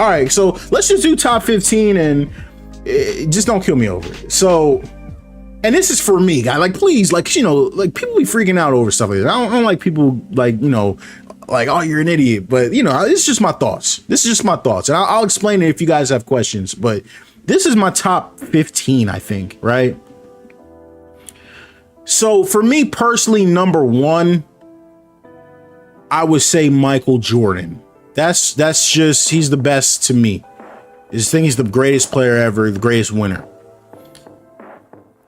All right, so let's just do top 15 and just don't kill me over it. So, and this is for me, guy. Like, please, like, you know, like people be freaking out over stuff like this. I don't like people like, you know, like, oh, you're an idiot. But, you know, it's just my thoughts. This is just my thoughts. And I'll explain it if you guys have questions. But this is my top 15, I think, right? So for me personally, number one, I would say Michael Jordan. That's just, he's the best to me. I just think he's the greatest player ever, the greatest winner.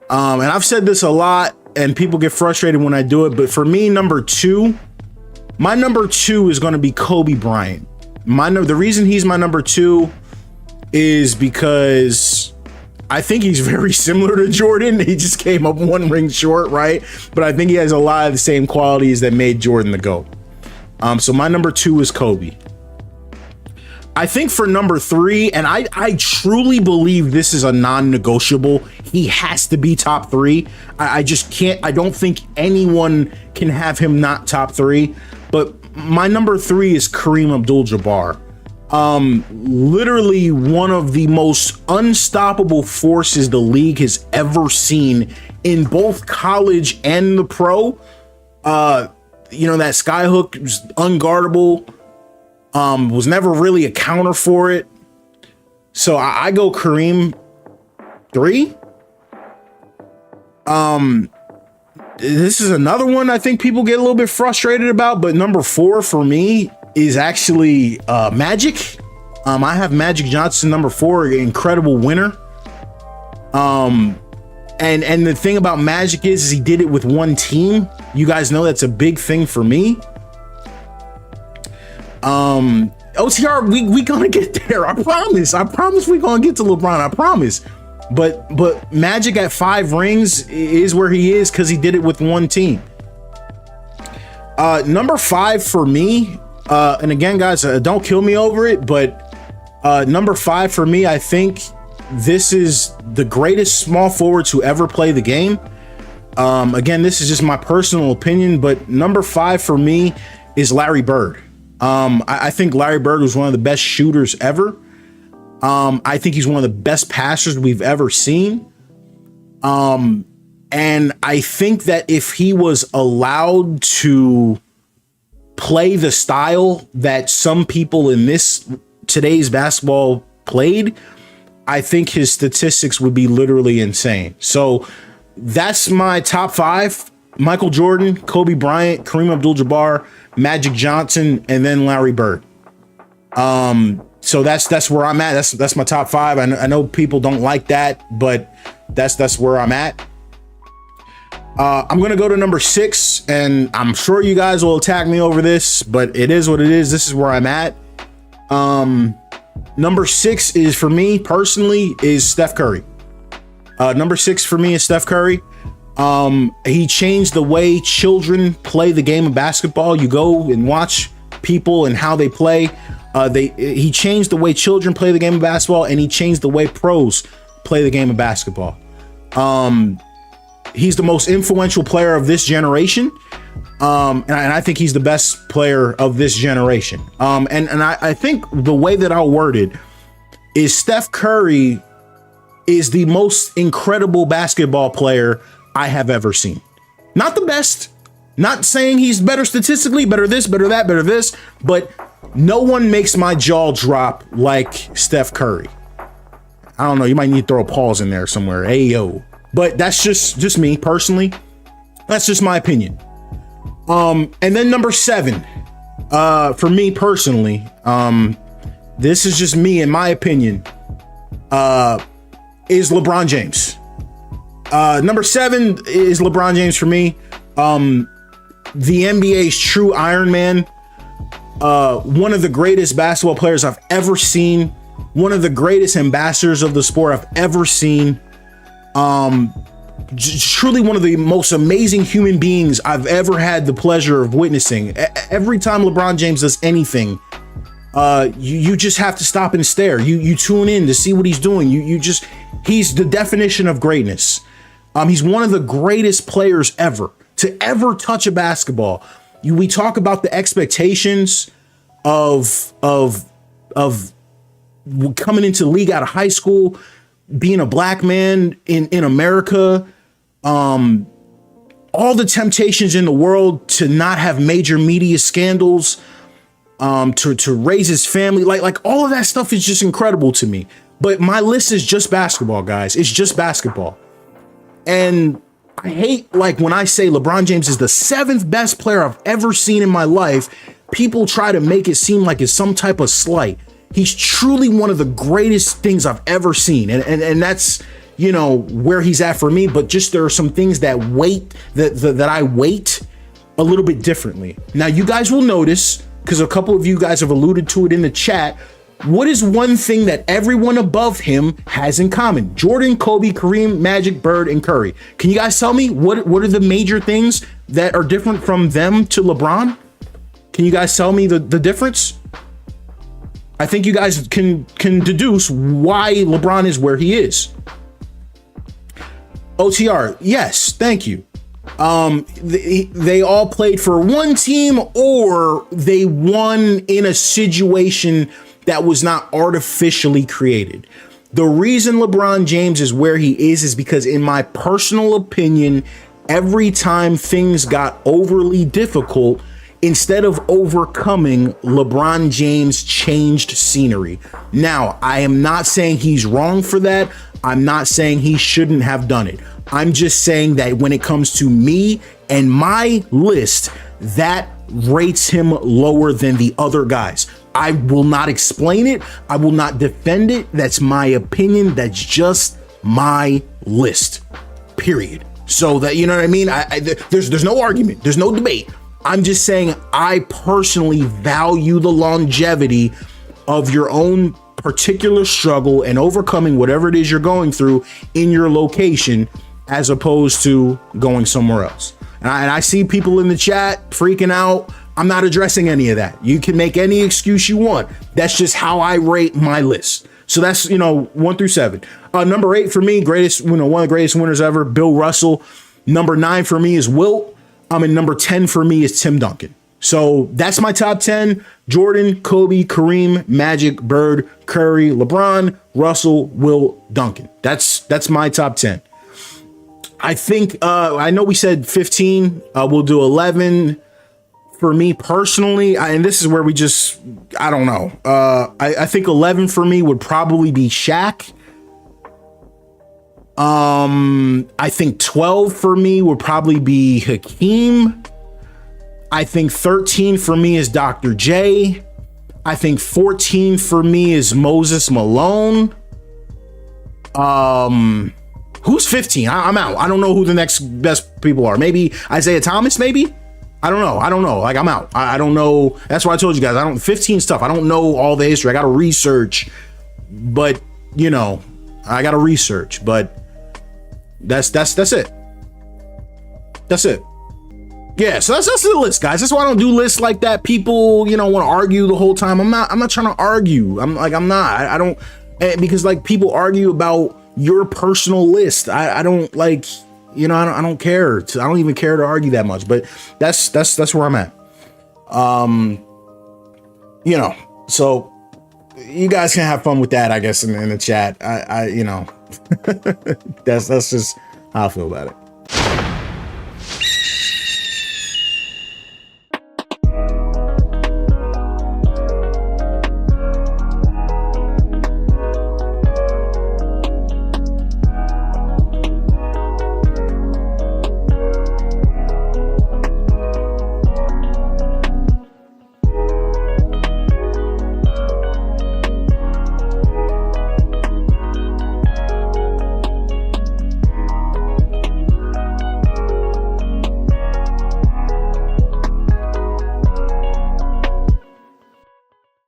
And I've said this a lot and people get frustrated when I do it, but for me, number two, my number two is going to be Kobe Bryant. The reason he's my number two is because I think he's very similar to Jordan. He just came up one ring short, right? But I think he has a lot of the same qualities that made Jordan the GOAT. So my number two is Kobe. I think for number three, and I truly believe this is a non-negotiable, he has to be top three. I just can't, I don't think anyone can have him not top three. But my number three is Kareem Abdul-Jabbar. Literally one of the most unstoppable forces the league has ever seen in both college and the pro. You know, that skyhook was unguardable. Was never really a counter for it. So I go Kareem 3. This is another one I think people get a little bit frustrated about, but number 4 for me is actually Magic. I have Magic Johnson number 4, incredible winner. And the thing about Magic is he did it with one team. You guys know that's a big thing for me. OTR, we gonna get there. I promise we gonna get to LeBron. I promise. But Magic at 5 rings is where he is because he did it with one team. Number 5 for me, and again, guys, don't kill me over it, but number 5 for me, I think this is the greatest small forward to ever play the game. Again, this is just my personal opinion, but number 5 for me is Larry Bird. I think Larry Bird was one of the best shooters ever. I think he's one of the best passers we've ever seen. And I think that if he was allowed to play the style that some people in today's basketball played, I think his statistics would be literally insane. So that's my top 5. Michael Jordan, Kobe Bryant, Kareem Abdul-Jabbar, Magic Johnson, and then Larry Bird. So that's where I'm at. That's my top 5. I know people don't like that, but that's where I'm at. I'm gonna go to number 6, and I'm sure you guys will attack me over this, but it is what it is. This is where I'm at. Number 6 is, for me personally, is Steph Curry. Number 6 for me is Steph Curry. He changed the way children play the game of basketball. You go and watch people and how they play. He changed the way children play the game of basketball, and he changed the way pros play the game of basketball. He's the most influential player of this generation. And I think he's the best player of this generation. And I think the way that I'll word it is Steph Curry is the most incredible basketball player I have ever seen. Not the best, not saying he's better statistically, better this, better that, better this, but no one makes my jaw drop like Steph Curry. I don't know, you might need to throw a pause in there somewhere. Ayo. But that's just me personally. That's just my opinion. And then number 7, for me personally, this is just me in my opinion, is LeBron James. Number 7 is LeBron James for me. The NBA's true Iron Man. One of the greatest basketball players I've ever seen. One of the greatest ambassadors of the sport I've ever seen. Truly one of the most amazing human beings I've ever had the pleasure of witnessing. Every time LeBron James does anything, you just have to stop and stare. You tune in to see what he's doing. He's the definition of greatness. He's one of the greatest players ever to ever touch a basketball. We talk about the expectations of coming into the league out of high school, being a black man in America, all the temptations in the world to not have major media scandals, to raise his family, like all of that stuff is just incredible to me. But my list is just basketball, guys. It's just basketball. And I hate, like, when I say LeBron James is the 7th best player I've ever seen in my life, people try to make it seem like it's some type of slight. He's truly one of the greatest things I've ever seen. And that's, you know, where he's at for me. But just there are some things that that I weight a little bit differently. Now, you guys will notice, because a couple of you guys have alluded to it in the chat, what is one thing that everyone above him has in common? Jordan, Kobe, Kareem, Magic, Bird, and Curry. Can you guys tell me what are the major things that are different from them to LeBron? Can you guys tell me the difference? I think you guys can deduce why LeBron is where he is. OTR, yes, thank you. They all played for one team, or they won in a situation that was not artificially created. The reason LeBron James is where he is because, in my personal opinion, every time things got overly difficult, instead of overcoming, LeBron James changed scenery. Now, I am not saying he's wrong for that. I'm not saying he shouldn't have done it. I'm just saying that when it comes to me and my list, that rates him lower than the other guys. I will not explain it. I will not defend it. That's my opinion. That's just my list, period. So that, you know what I mean? There's no argument. There's no debate. I'm just saying I personally value the longevity of your own particular struggle and overcoming whatever it is you're going through in your location, as opposed to going somewhere else. And I see people in the chat freaking out. I'm not addressing any of that. You can make any excuse you want. That's just how I rate my list. So that's, 1 through 7. Number 8 for me, greatest, one of the greatest winners ever, Bill Russell. Number 9 for me is Wilt. And number 10 for me is Tim Duncan. So that's my top 10. Jordan, Kobe, Kareem, Magic, Bird, Curry, LeBron, Russell, Wilt, Duncan. That's my top 10. I think, I know we said 15. We'll do 11. For me personally, and this is where I don't know. I think 11 for me would probably be Shaq. I think 12 for me would probably be Hakeem. I think 13 for me is Dr. J. I think 14 for me is Moses Malone. Who's 15? I'm out. I don't know who the next best people are. Maybe Isaiah Thomas, maybe? I don't know. Like, I'm out. I don't know. That's why I told you guys, 15 stuff. I don't know all the history. I got to research, but I got to research, but that's it. That's it. Yeah. So that's the list, guys. That's why I don't do lists like that. People, want to argue the whole time. I'm not trying to argue. I don't, because like people argue about your personal list. I don't like, I don't care. I don't even care to argue that much, but that's where I'm at. So you guys can have fun with that, I guess, in the chat. That's just how I feel about it.